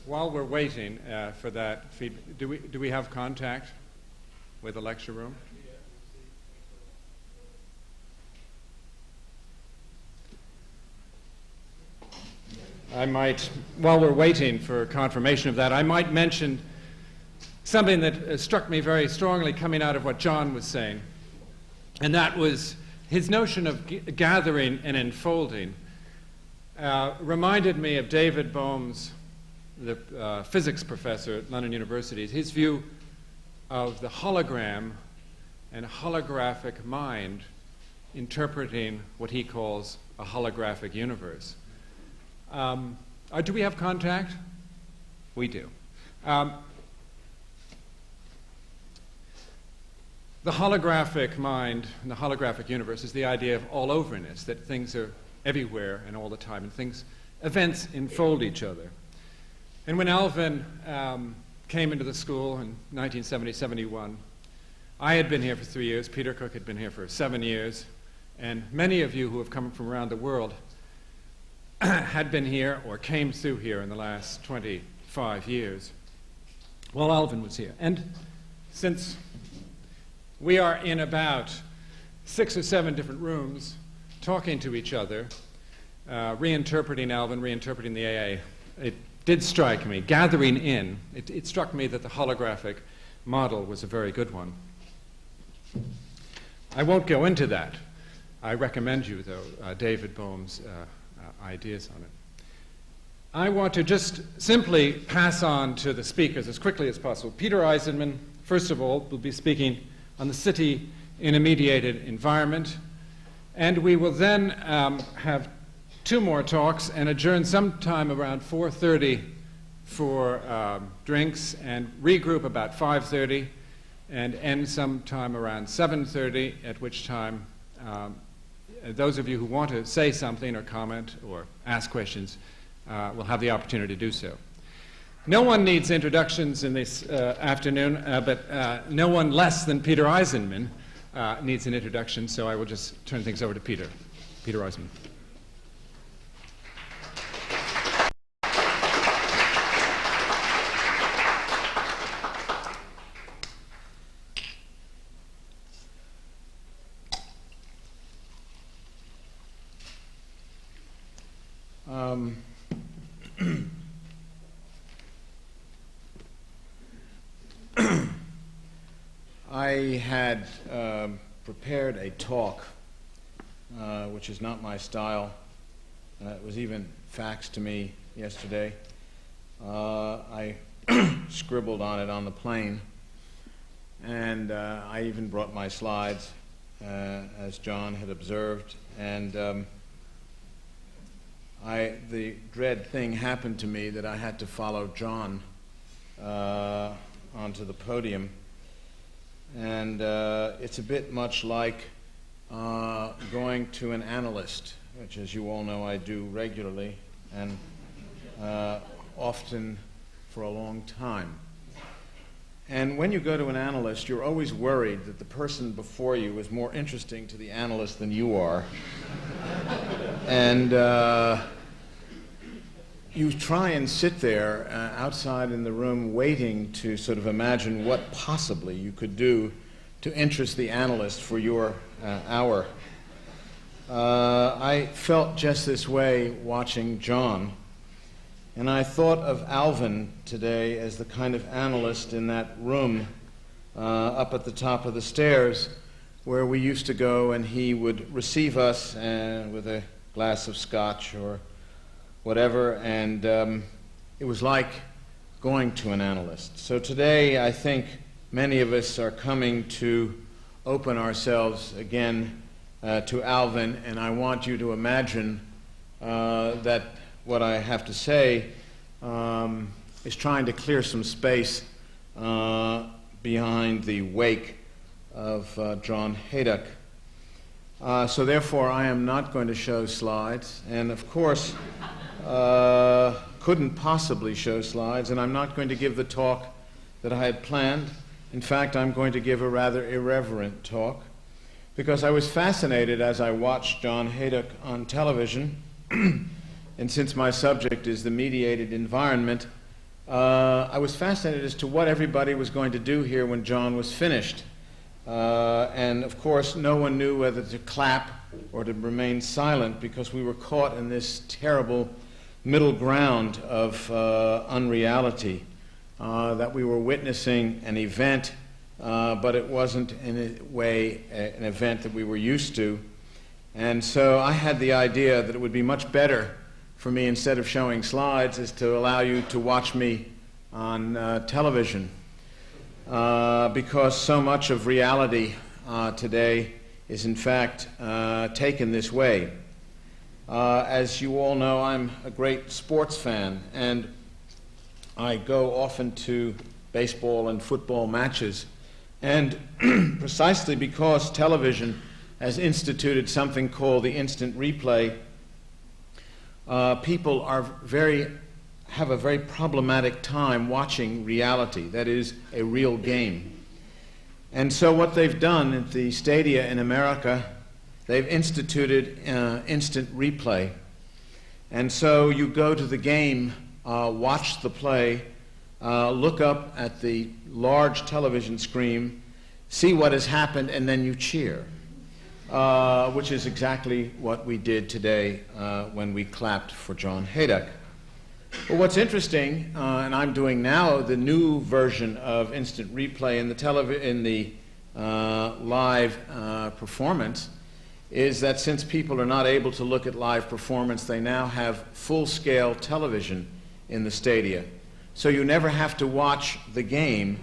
While we're waiting for that feedback, do we have contact with the lecture room? I might, while we're waiting for confirmation of that, I might mention something that struck me very strongly coming out of what John was saying, and that was his notion of gathering and enfolding. Reminded me of David Bohm's, the physics professor at London University, his view of the hologram and holographic mind interpreting what he calls a holographic universe. Do we have contact? We do. The holographic mind and the holographic universe is the idea of all-overness, that things are everywhere and all the time, and events enfold each other. And when Alvin came into the school in 1970-71, I had been here for 3 years, Peter Cook had been here for 7 years, and many of you who have come from around the world had been here or came through here in the last 25 years while Alvin was here. And since we are in about 6 or 7 different rooms talking to each other, reinterpreting Alvin, reinterpreting the AA, it did strike me, gathering in, it struck me that the holographic model was a very good one. I won't go into that. I recommend you, though, David Bohm's ideas on it. I want to just simply pass on to the speakers as quickly as possible. Peter Eisenman, first of all, will be speaking on the city in a mediated environment, and we will then have 2 more talks and adjourn sometime around 4:30 for drinks and regroup about 5:30 and end sometime around 7:30, at which time those of you who want to say something or comment or ask questions will have the opportunity to do so. No one needs introductions in this afternoon, but no one less than Peter Eisenman needs an introduction, so I will just turn things over to Peter. Peter Eisenman. I had prepared a talk, which is not my style. It was even faxed to me yesterday. I scribbled on it on the plane, and I even brought my slides, as John had observed. And the dread thing happened to me that I had to follow John onto the podium. And it's a bit much like going to an analyst, which, as you all know, I do regularly and often for a long time. And when you go to an analyst, you're always worried that the person before you is more interesting to the analyst than you are. And you try and sit there outside in the room waiting to sort of imagine what possibly you could do to interest the analyst for your hour. I felt just this way watching John, and I thought of Alvin today as the kind of analyst in that room up at the top of the stairs where we used to go, and he would receive us with a glass of scotch or whatever, and it was like going to an analyst. So today I think many of us are coming to open ourselves again to Alvin, and I want you to imagine that what I have to say is trying to clear some space behind the wake of John Haydock. So therefore I am not going to show slides, and of course couldn't possibly show slides, and I'm not going to give the talk that I had planned. In fact, I'm going to give a rather irreverent talk, because I was fascinated as I watched John Haydock on television, and since my subject is the mediated environment, I was fascinated as to what everybody was going to do here when John was finished. And of course, no one knew whether to clap or to remain silent because we were caught in this terrible middle ground of unreality, that we were witnessing an event, but it wasn't in a way an event that we were used to. And so I had the idea that it would be much better for me, instead of showing slides, is to allow you to watch me on television, because so much of reality today is in fact taken this way. As you all know, I'm a great sports fan, and I go often to baseball and football matches. And precisely because television has instituted something called the instant replay, people have a very problematic time watching reality, that is, a real game. And so what they've done at the stadia in America, they've instituted instant replay. And so you go to the game, watch the play, look up at the large television screen, see what has happened, and then you cheer, which is exactly what we did today when we clapped for John Haydock. But what's interesting, and I'm doing now the new version of instant replay in the live performance, is that since people are not able to look at live performance, they now have full-scale television in the stadia. So you never have to watch the game.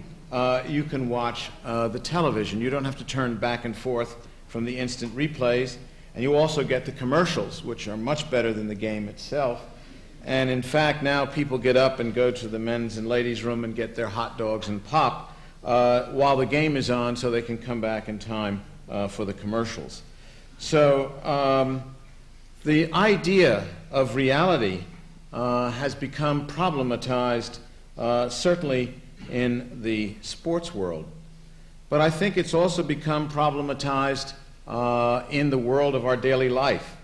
You can watch the television. You don't have to turn back and forth from the instant replays. And you also get the commercials, which are much better than the game itself. And in fact, now people get up and go to the men's and ladies' room and get their hot dogs and pop while the game is on, so they can come back in time for the commercials. So the idea of reality has become problematized, certainly in the sports world. But I think it's also become problematized in the world of our daily life.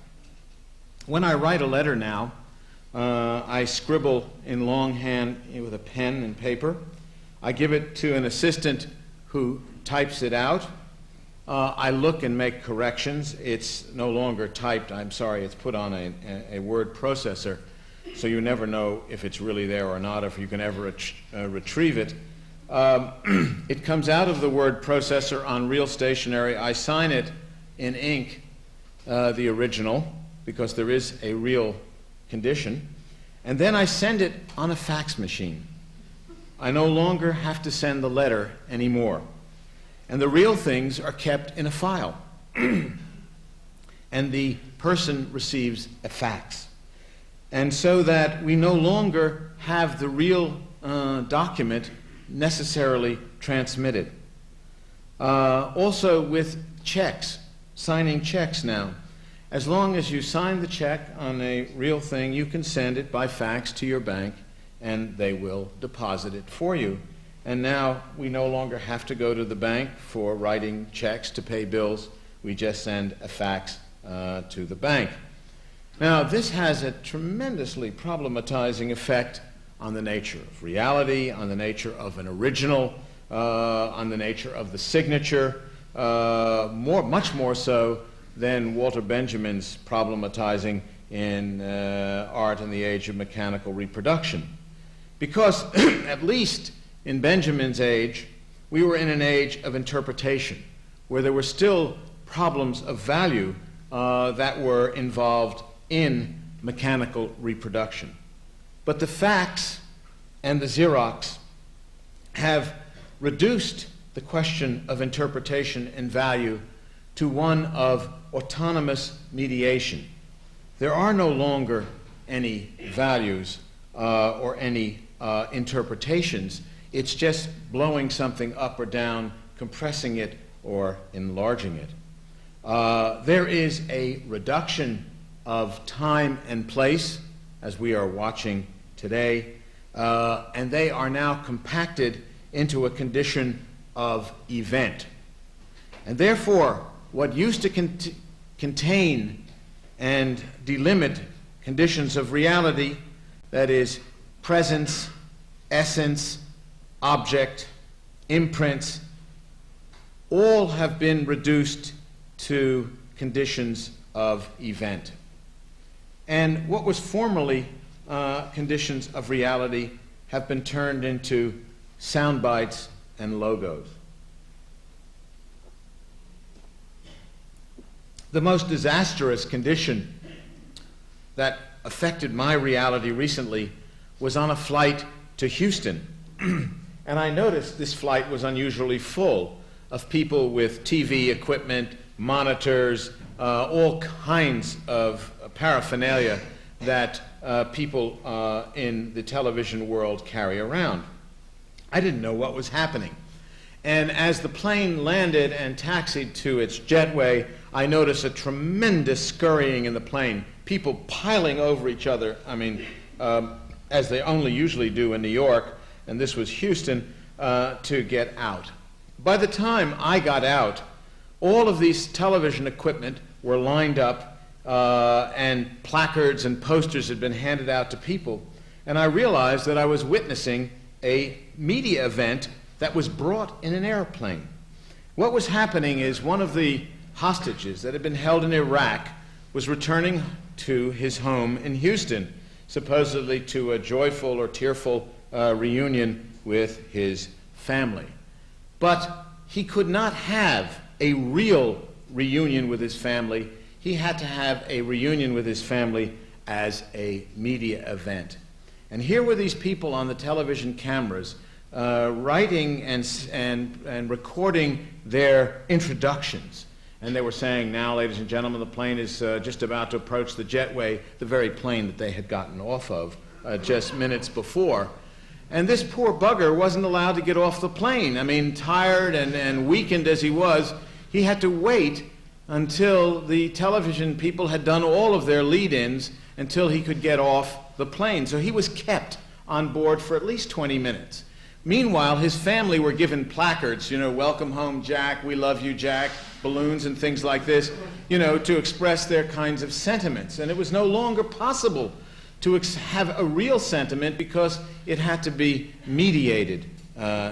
When I write a letter now, I scribble in longhand with a pen and paper. I give it to an assistant who types it out. I look and make corrections. It's no longer typed. I'm sorry, it's put on a word processor, so you never know if it's really there or not, if you can ever retrieve it. It comes out of the word processor on real stationery. I sign it in ink, the original, because there is a real condition, and then I send it on a fax machine. I no longer have to send the letter anymore. And the real things are kept in a file. And the person receives a fax. And so that we no longer have the real document necessarily transmitted. Also with checks, signing checks now. As long as you sign the check on a real thing, you can send it by fax to your bank, and they will deposit it for you. And now we no longer have to go to the bank for writing checks to pay bills. We just send a fax to the bank. Now, this has a tremendously problematizing effect on the nature of reality, on the nature of an original, on the nature of the signature, much more so than Walter Benjamin's problematizing in Art in the Age of Mechanical Reproduction. Because at least in Benjamin's age, we were in an age of interpretation, where there were still problems of value that were involved in mechanical reproduction. But the fax and the Xerox have reduced the question of interpretation and value to one of autonomous mediation. There are no longer any values or any interpretations. It's just blowing something up or down, compressing it or enlarging it. There is a reduction of time and place, as we are watching today, and they are now compacted into a condition of event. And therefore, what used to contain and delimit conditions of reality, that is, presence, essence, object, imprints, all have been reduced to conditions of event. And what was formerly conditions of reality have been turned into sound bites and logos. The most disastrous condition that affected my reality recently was on a flight to Houston. And I noticed this flight was unusually full of people with TV equipment, monitors, all kinds of paraphernalia that people in the television world carry around. I didn't know what was happening. And as the plane landed and taxied to its jetway, I noticed a tremendous scurrying in the plane, people piling over each other, as they only usually do in New York, and this was Houston, to get out. By the time I got out, all of these television equipment were lined up, and placards and posters had been handed out to people, and I realized that I was witnessing a media event that was brought in an airplane. What was happening is one of the hostages that had been held in Iraq was returning to his home in Houston, supposedly to a joyful or tearful reunion with his family. But he could not have a real reunion with his family. He had to have a reunion with his family as a media event. And here were these people on the television cameras writing and recording their introductions. And they were saying, now, ladies and gentlemen, the plane is just about to approach the jetway, the very plane that they had gotten off of just minutes before. And this poor bugger wasn't allowed to get off the plane. I mean, tired and weakened as he was, he had to wait until the television people had done all of their lead-ins until he could get off the plane. So he was kept on board for at least 20 minutes. Meanwhile, his family were given placards, welcome home, Jack, we love you, Jack, balloons and things like this, to express their kinds of sentiments. And it was no longer possible to have a real sentiment because it had to be mediated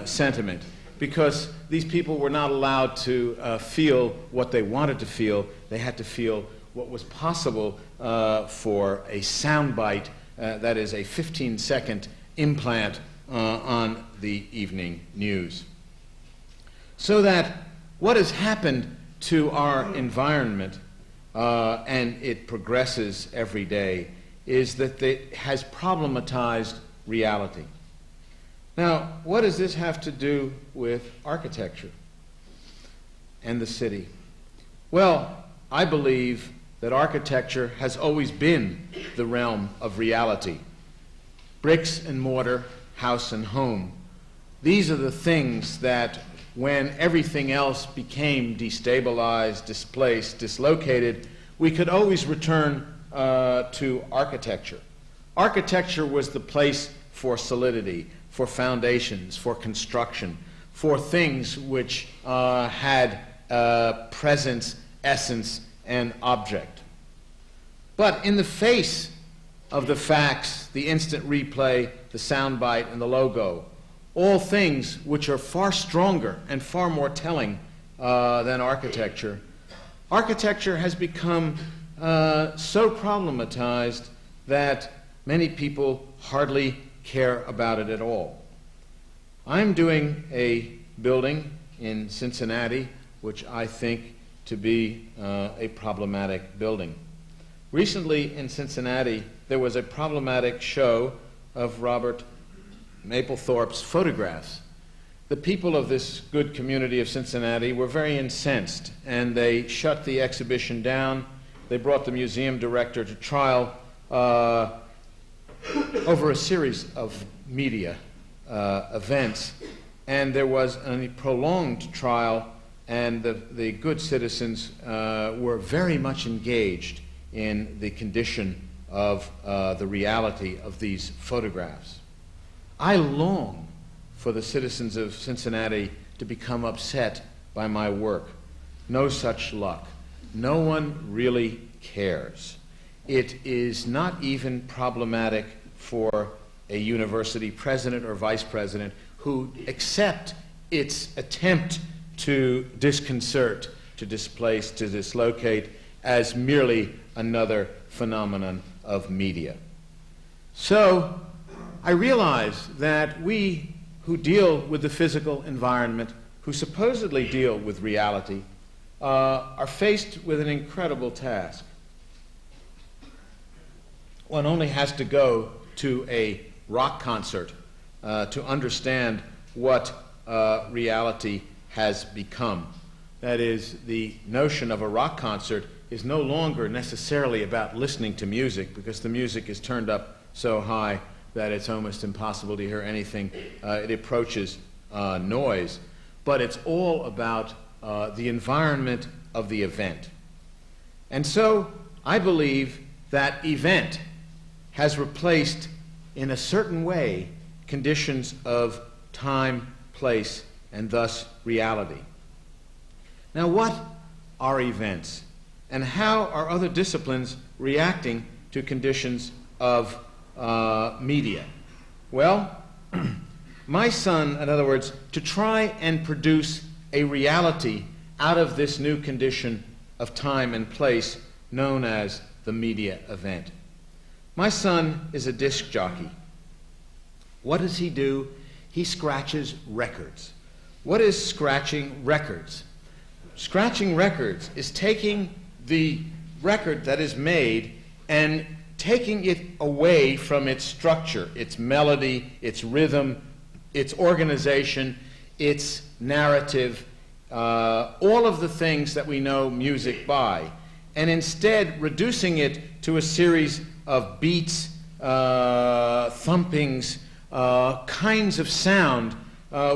sentiment, because these people were not allowed to feel what they wanted to feel. They had to feel what was possible for a soundbite, that is a 15-second implant on the evening news. So that what has happened to our environment, and it progresses every day, is that it has problematized reality. Now, what does this have to do with architecture and the city? Well, I believe that architecture has always been the realm of reality. Bricks and mortar, house and home. These are the things that, when everything else became destabilized, displaced, dislocated, we could always return to architecture. Architecture was the place for solidity, for foundations, for construction, for things which had presence, essence, and object. But in the face of the fax, the instant replay, the soundbite, and the logo, all things which are far stronger and far more telling than architecture, architecture has become so problematized that many people hardly care about it at all. I'm doing a building in Cincinnati which I think to be a problematic building. Recently in Cincinnati, there was a problematic show of Robert Mapplethorpe's photographs. The people of this good community of Cincinnati were very incensed, and they shut the exhibition down. They brought the museum director to trial over a series of media events, and there was a prolonged trial, and the good citizens were very much engaged in the condition of the reality of these photographs. I long for the citizens of Cincinnati to become upset by my work. No such luck. No one really cares. It is not even problematic for a university president or vice president who accept its attempt to disconcert, to displace, to dislocate as merely another phenomenon of media. So I realize that we who deal with the physical environment, who supposedly deal with reality, are faced with an incredible task. One only has to go to a rock concert to understand what reality has become. That is, the notion of a rock concert is no longer necessarily about listening to music, because the music is turned up so high that it's almost impossible to hear anything. It approaches noise. But it's all about the environment of the event. And so I believe that event has replaced, in a certain way, conditions of time, place, and thus reality. Now, what are events? And how are other disciplines reacting to conditions of media? Well, my son, in other words, to try and produce a reality out of this new condition of time and place known as the media event. My son is a disc jockey. What does he do? He scratches records. What is scratching records? Scratching records is taking the record that is made and taking it away from its structure, its melody, its rhythm, its organization, its narrative, all of the things that we know music by, and instead reducing it to a series of beats, thumpings, kinds of sound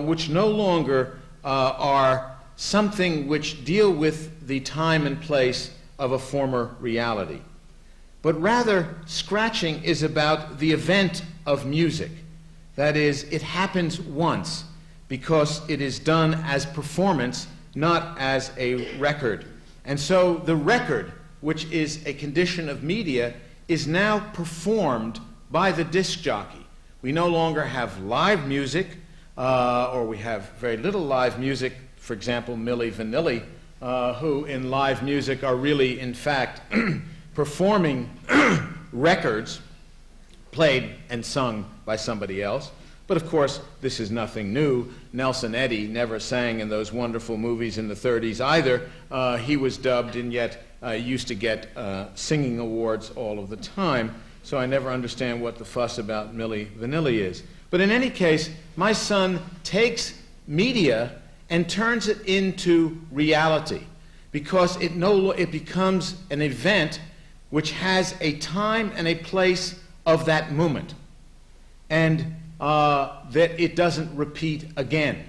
which no longer are something which deal with the time and place of a former reality. But rather, scratching is about the event of music. That is, it happens once because it is done as performance, not as a record. And so the record, which is a condition of media, is now performed by the disc jockey. We no longer have live music, or we have very little live music. For example, Milli Vanilli, who in live music are really, in fact, performing records played and sung by somebody else. But of course, this is nothing new. Nelson Eddy never sang in those wonderful movies in the 30s either. He was dubbed and yet used to get singing awards all of the time. So I never understand what the fuss about Milli Vanilli is. But in any case, my son takes media and turns it into reality, because it becomes an event which has a time and a place of that moment, and that it doesn't repeat again,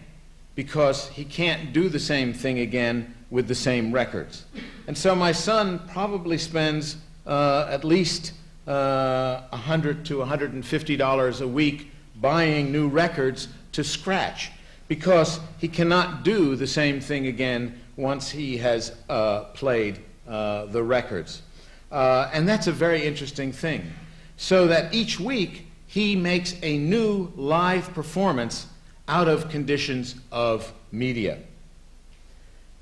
because he can't do the same thing again with the same records. And so my son probably spends at least $100 to $150 a week buying new records to scratch, because he cannot do the same thing again once he has played the records. And that's a very interesting thing. So that each week he makes a new live performance out of conditions of media.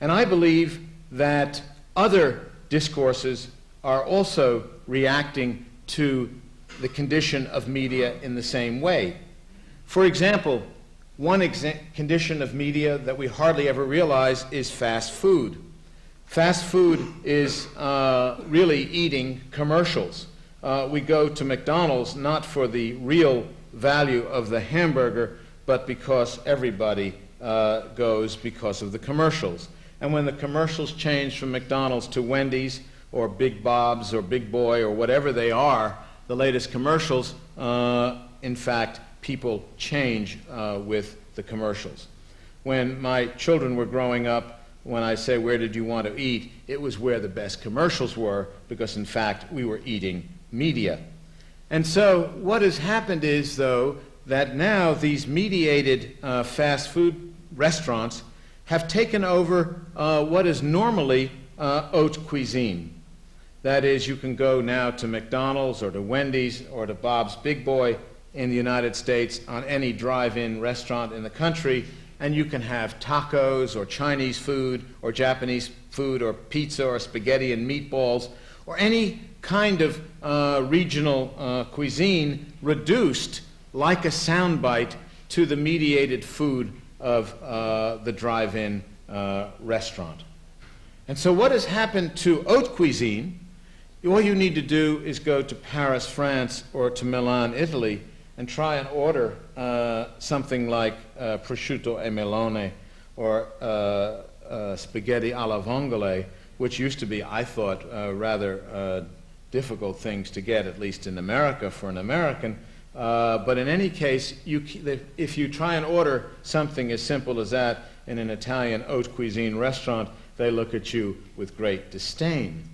And I believe that other discourses are also reacting to the condition of media in the same way. For example, one condition of media that we hardly ever realize is fast food. Fast food is really eating commercials. We go to McDonald's not for the real value of the hamburger, but because everybody goes because of the commercials. And when the commercials change from McDonald's to Wendy's or Big Bob's or Big Boy or whatever they are, the latest commercials, in fact, people change with the commercials. When my children were growing up, when I say, where did you want to eat, it was where the best commercials were, because in fact we were eating media. And so what has happened is, though, that now these mediated fast food restaurants have taken over what is normally haute cuisine. That is, you can go now to McDonald's or to Wendy's or to Bob's Big Boy, in the United States on any drive-in restaurant in the country, and you can have tacos or Chinese food or Japanese food or pizza or spaghetti and meatballs or any kind of regional cuisine reduced like a soundbite to the mediated food of the drive-in restaurant. And so what has happened to haute cuisine, all you need to do is go to Paris, France, or to Milan, Italy, and try and order something like prosciutto e melone or spaghetti alla vongole, which used to be, I thought, rather difficult things to get, at least in America for an American. But in any case, if you try and order something as simple as that in an Italian haute cuisine restaurant, they look at you with great disdain.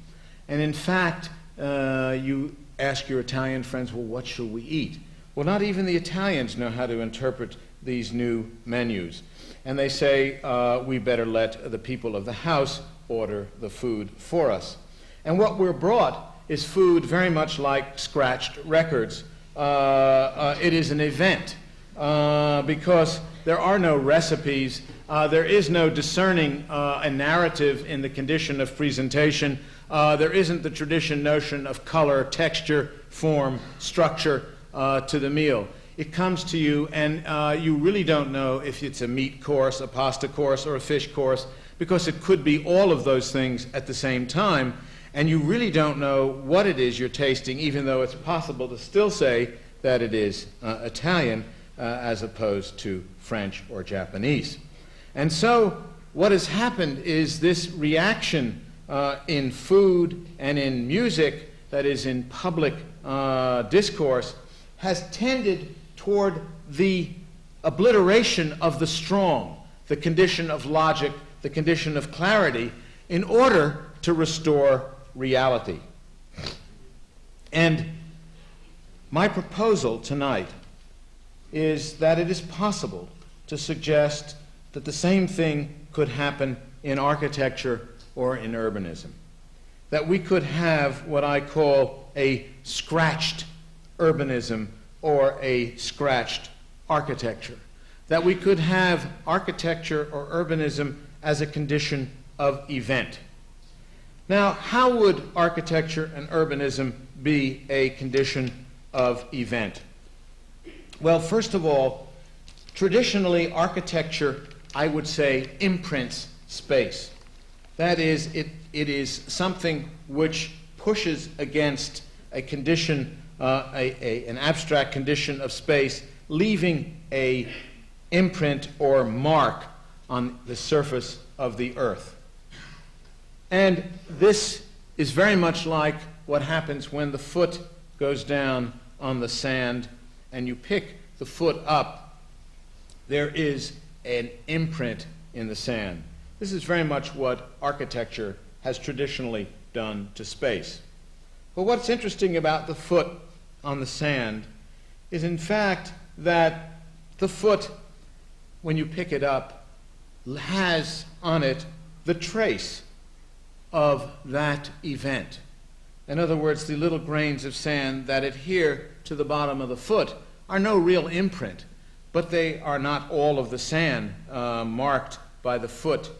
And in fact, you ask your Italian friends, well, what shall we eat? Well, not even the Italians know how to interpret these new menus. And they say, we better let the people of the house order the food for us. And what we're brought is food very much like scratched records. It is an event because there are no recipes. There is no discerning a narrative in the condition of presentation. There isn't the traditional notion of color, texture, form, structure to the meal. It comes to you, and you really don't know if it's a meat course, a pasta course, or a fish course, because it could be all of those things at the same time, and you really don't know what it is you're tasting, even though it's possible to still say that it is Italian as opposed to French or Japanese. And so what has happened is this reaction in food and in music, that is in public discourse, has tended toward the obliteration of the strong, the condition of logic, the condition of clarity, in order to restore reality. And my proposal tonight is that it is possible to suggest that the same thing could happen in architecture or in urbanism. That we could have what I call a scratched urbanism or a scratched architecture. That we could have architecture or urbanism as a condition of event. Now, how would architecture and urbanism be a condition of event? Well, first of all, traditionally architecture, I would say, imprints space. That is, it is something which pushes against a condition, an abstract condition of space, leaving an imprint or mark on the surface of the earth. And this is very much like what happens when the foot goes down on the sand and you pick the foot up. There is an imprint in the sand. This is very much what architecture has traditionally done to space. But what's interesting about the foot on the sand is, in fact, that the foot, when you pick it up, has on it the trace of that event. In other words, the little grains of sand that adhere to the bottom of the foot are no real imprint, but they are not all of the sand marked by the foot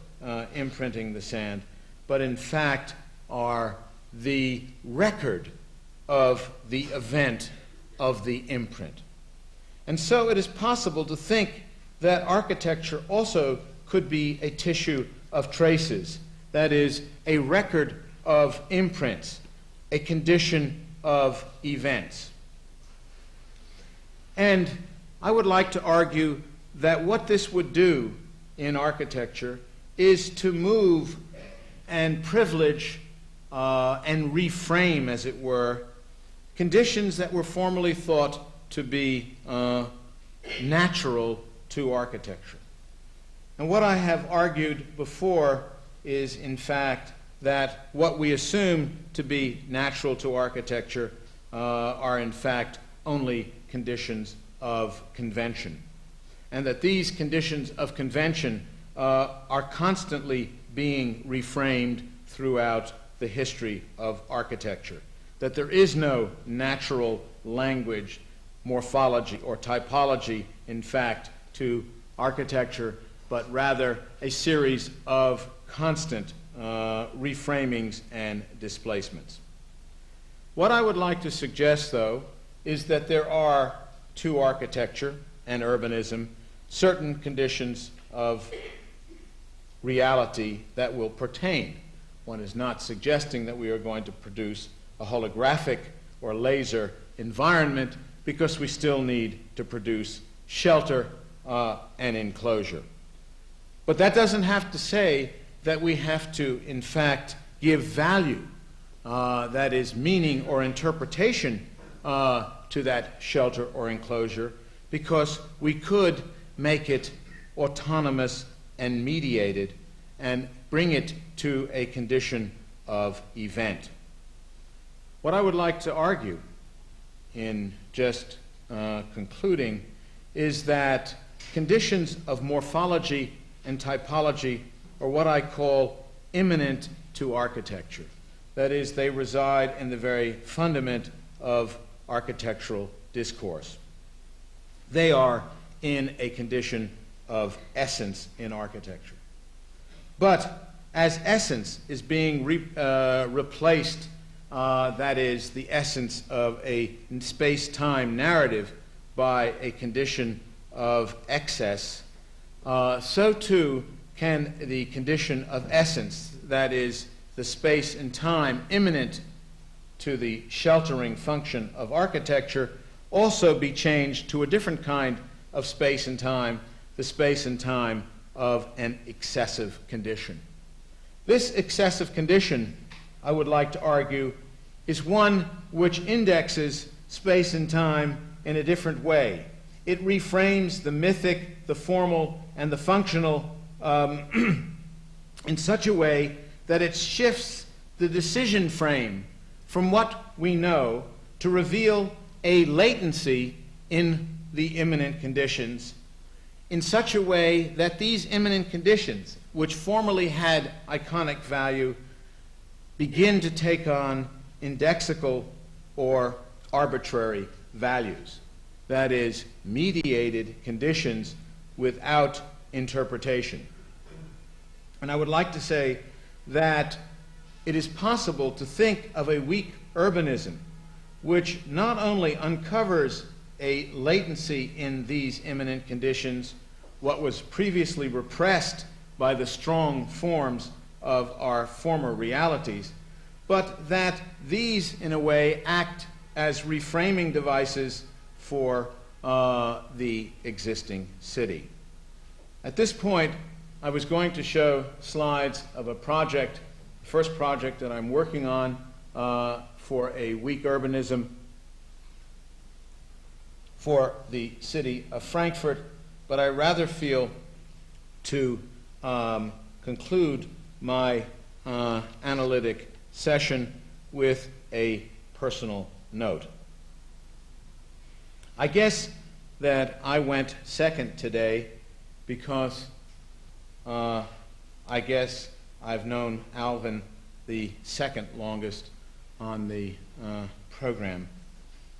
imprinting the sand, but in fact are the record of the event of the imprint. And so it is possible to think that architecture also could be a tissue of traces, that is, a record of imprints, a condition of events. And I would like to argue that what this would do in architecture is to move and privilege and reframe, as it were, conditions that were formerly thought to be natural to architecture. And what I have argued before is, in fact, that what we assume to be natural to architecture are, in fact, only conditions of convention. And that these conditions of convention are constantly being reframed throughout the history of architecture. That there is no natural language morphology or typology, in fact, to architecture, but rather a series of constant reframings and displacements. What I would like to suggest, though, is that there are to architecture and urbanism certain conditions of reality that will pertain. One is not suggesting that we are going to produce a holographic or laser environment, because we still need to produce shelter and enclosure. But that doesn't have to say that we have to, in fact, give value, that is, meaning or interpretation to that shelter or enclosure, because we could make it autonomous and mediated and bring it to a condition of event. What I would like to argue in just concluding is that conditions of morphology and typology are what I call immanent to architecture. That is, they reside in the very fundament of architectural discourse. They are in a condition of essence in architecture. But as essence is being replaced, that is, the essence of a space-time narrative, by a condition of excess, so too can the condition of essence, that is, the space and time immanent to the sheltering function of architecture, also be changed to a different kind of space and time, the space and time of an excessive condition. This excessive condition, I would like to argue, is one which indexes space and time in a different way. It reframes the mythic, the formal, and the functional in such a way that it shifts the decision frame from what we know to reveal a latency in the immanent conditions, in such a way that these immanent conditions, which formerly had iconic value, begin to take on indexical or arbitrary values. That is, mediated conditions without interpretation. And I would like to say that it is possible to think of a weak urbanism which not only uncovers a latency in these immanent conditions, what was previously repressed by the strong forms of our former realities, but that these, in a way, act as reframing devices for the existing city. At this point, I was going to show slides of a project, the first project that I'm working on for a weak urbanism for the city of Frankfurt, but I rather feel to conclude my analytic session with a personal note. I guess that I went second today because I guess I've known Alvin the second longest on the program.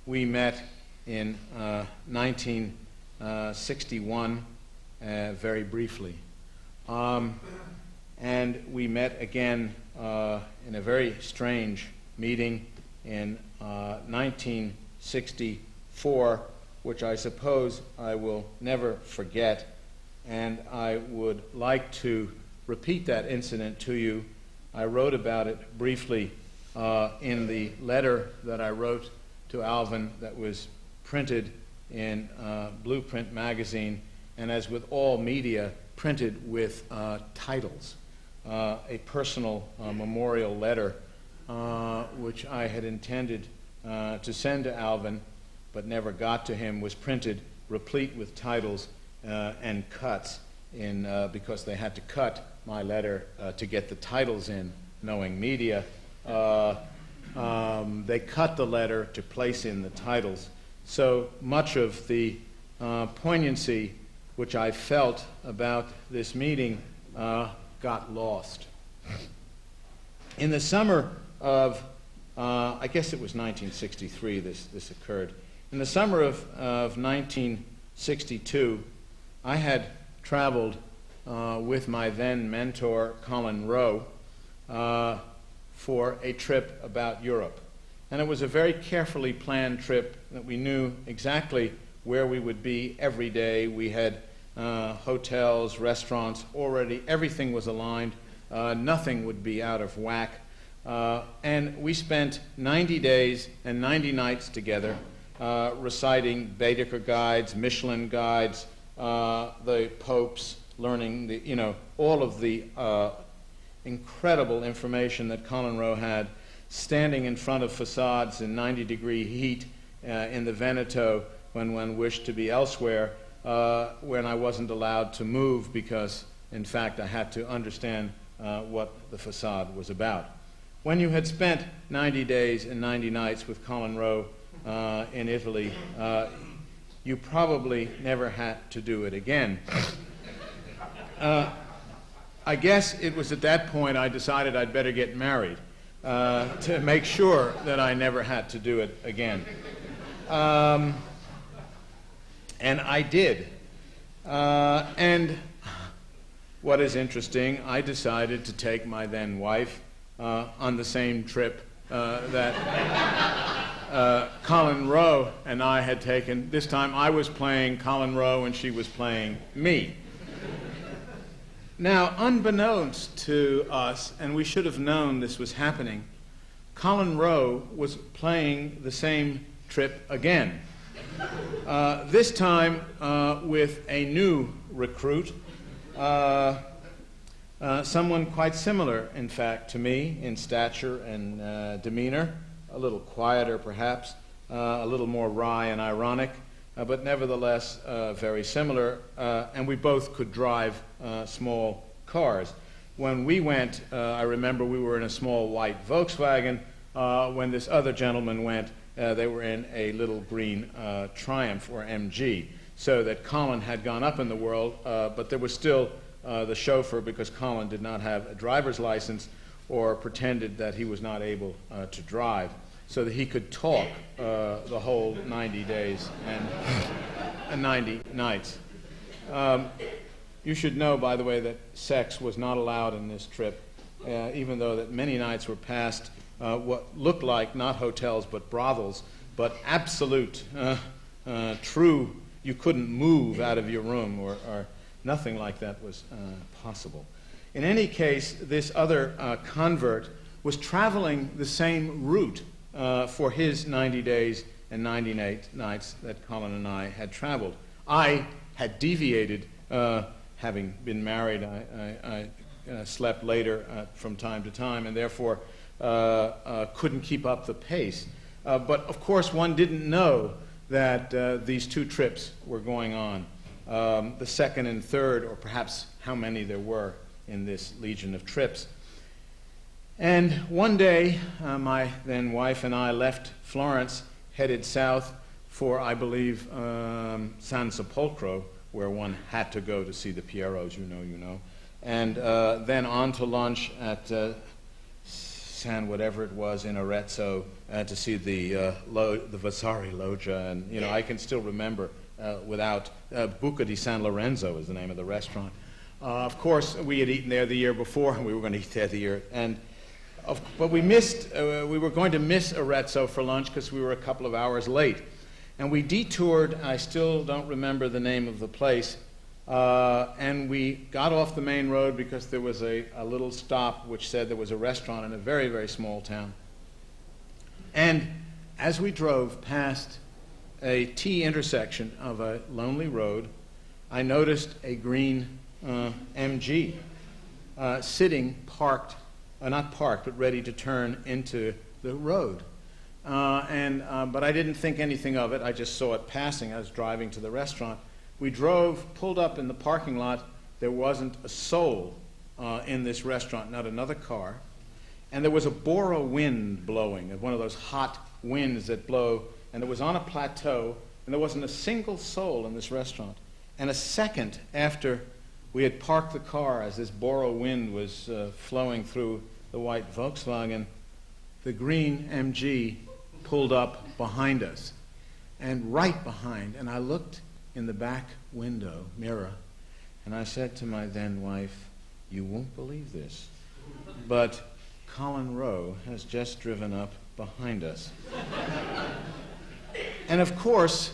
We met in 1961 very briefly. And we met again in a very strange meeting in 1964, which I suppose I will never forget. And I would like to repeat that incident to you. I wrote about it briefly in the letter that I wrote to Alvin that was printed in Blueprint magazine, and as with all media, printed with titles. A personal memorial letter which I had intended to send to Alvin but never got to him, was printed replete with titles and cuts because they had to cut my letter to get the titles in, knowing media. They cut the letter to place in the titles. So much of the poignancy which I felt about this meeting got lost. In the summer of, I guess it was 1963 this occurred. In the summer of 1962, I had traveled with my then mentor, Colin Rowe, for a trip about Europe. And it was a very carefully planned trip that we knew exactly where we would be every day. We had hotels, restaurants, already everything was aligned. Nothing would be out of whack. And we spent 90 days and 90 nights together reciting Baedeker guides, Michelin guides, the popes, learning all of the incredible information that Colin Rowe had, standing in front of facades in 90-degree heat in the Veneto when one wished to be elsewhere, when I wasn't allowed to move because, in fact, I had to understand what the facade was about. When you had spent 90 days and 90 nights with Colin Rowe in Italy, you probably never had to do it again. I guess it was at that point I decided I'd better get married to make sure that I never had to do it again. And I did. And what is interesting, I decided to take my then wife on the same trip that Colin Rowe and I had taken. This time I was playing Colin Rowe and she was playing me. Now, unbeknownst to us, and we should have known this was happening, Colin Rowe was playing the same trip again. This time with a new recruit, someone quite similar, in fact, to me in stature and demeanor, a little quieter perhaps, a little more wry and ironic, but nevertheless very similar, and we both could drive small cars. When we went, I remember we were in a small white Volkswagen. When this other gentleman went, they were in a little green Triumph or MG, so that Colin had gone up in the world, but there was still the chauffeur, because Colin did not have a driver's license or pretended that he was not able to drive, so that he could talk the whole 90 days and 90 nights. You should know, by the way, that sex was not allowed in this trip, even though that many nights were passed what looked like not hotels but brothels, but absolute, true, you couldn't move out of your room, or nothing like that was possible. In any case, this other convert was traveling the same route for his 90 days and 98 nights that Colin and I had traveled. I had deviated, having been married. I slept later from time to time, and therefore couldn't keep up the pace. But of course, one didn't know that these two trips were going on, the second and third, or perhaps how many there were in this legion of trips. And one day, my then wife and I left Florence, headed south for, I believe, San Sepolcro, where one had to go to see the Pierrots, you know, and then on to lunch at San whatever it was in Arezzo to see the Vasari Loggia, and I can still remember without Buca di San Lorenzo is the name of the restaurant. Of course, we had eaten there the year before, and we were going to eat there the year, but we missed. We were going to miss Arezzo for lunch because we were a couple of hours late, and we detoured. I still don't remember the name of the place, and we got off the main road because there was a little stop which said there was a restaurant in a very, very small town. And as we drove past a T intersection of a lonely road, I noticed a green MG sitting parked, not parked, but ready to turn into the road. But I didn't think anything of it. I just saw it passing. I was driving to the restaurant. We drove, pulled up in the parking lot. There wasn't a soul in this restaurant, not another car. And there was a Bora wind blowing, one of those hot winds that blow, and it was on a plateau, and there wasn't a single soul in this restaurant. And a second after we had parked the car, as this Bora wind was flowing through the white Volkswagen, the green MG pulled up behind us. and right behind. And I looked in the back window mirror, and I said to my then wife, "You won't believe this, but Colin Rowe has just driven up behind us." And of course,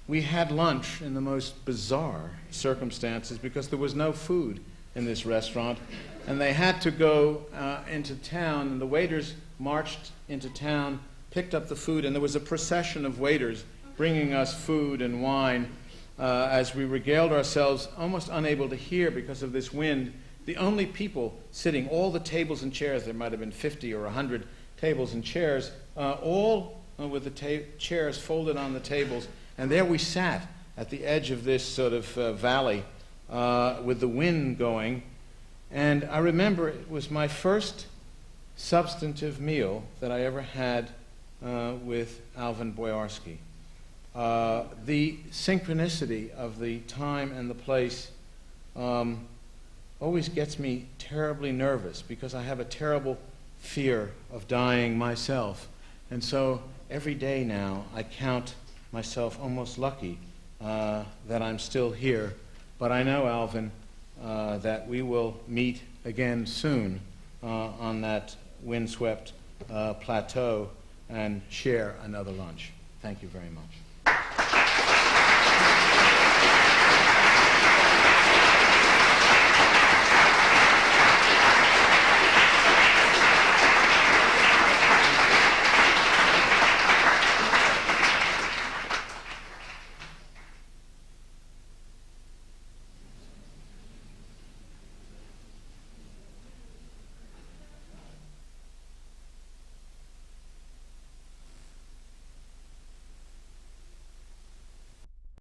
we had lunch in the most bizarre circumstances because there was no food in this restaurant, and they had to go into town, and the waiters marched into town, picked up the food, and there was a procession of waiters bringing us food and wine as we regaled ourselves, almost unable to hear because of this wind. The only people sitting, all the tables and chairs, there might have been 50 or 100 tables and chairs, all with the chairs folded on the tables, and there we sat at the edge of this sort of valley with the wind going. And I remember it was my first substantive meal that I ever had with Alvin Boyarsky. The synchronicity of the time and the place always gets me terribly nervous because I have a terrible fear of dying myself. And so every day now I count myself almost lucky that I'm still here. But I know, Alvin, that we will meet again soon on that windswept plateau and share another lunch. Thank you very much.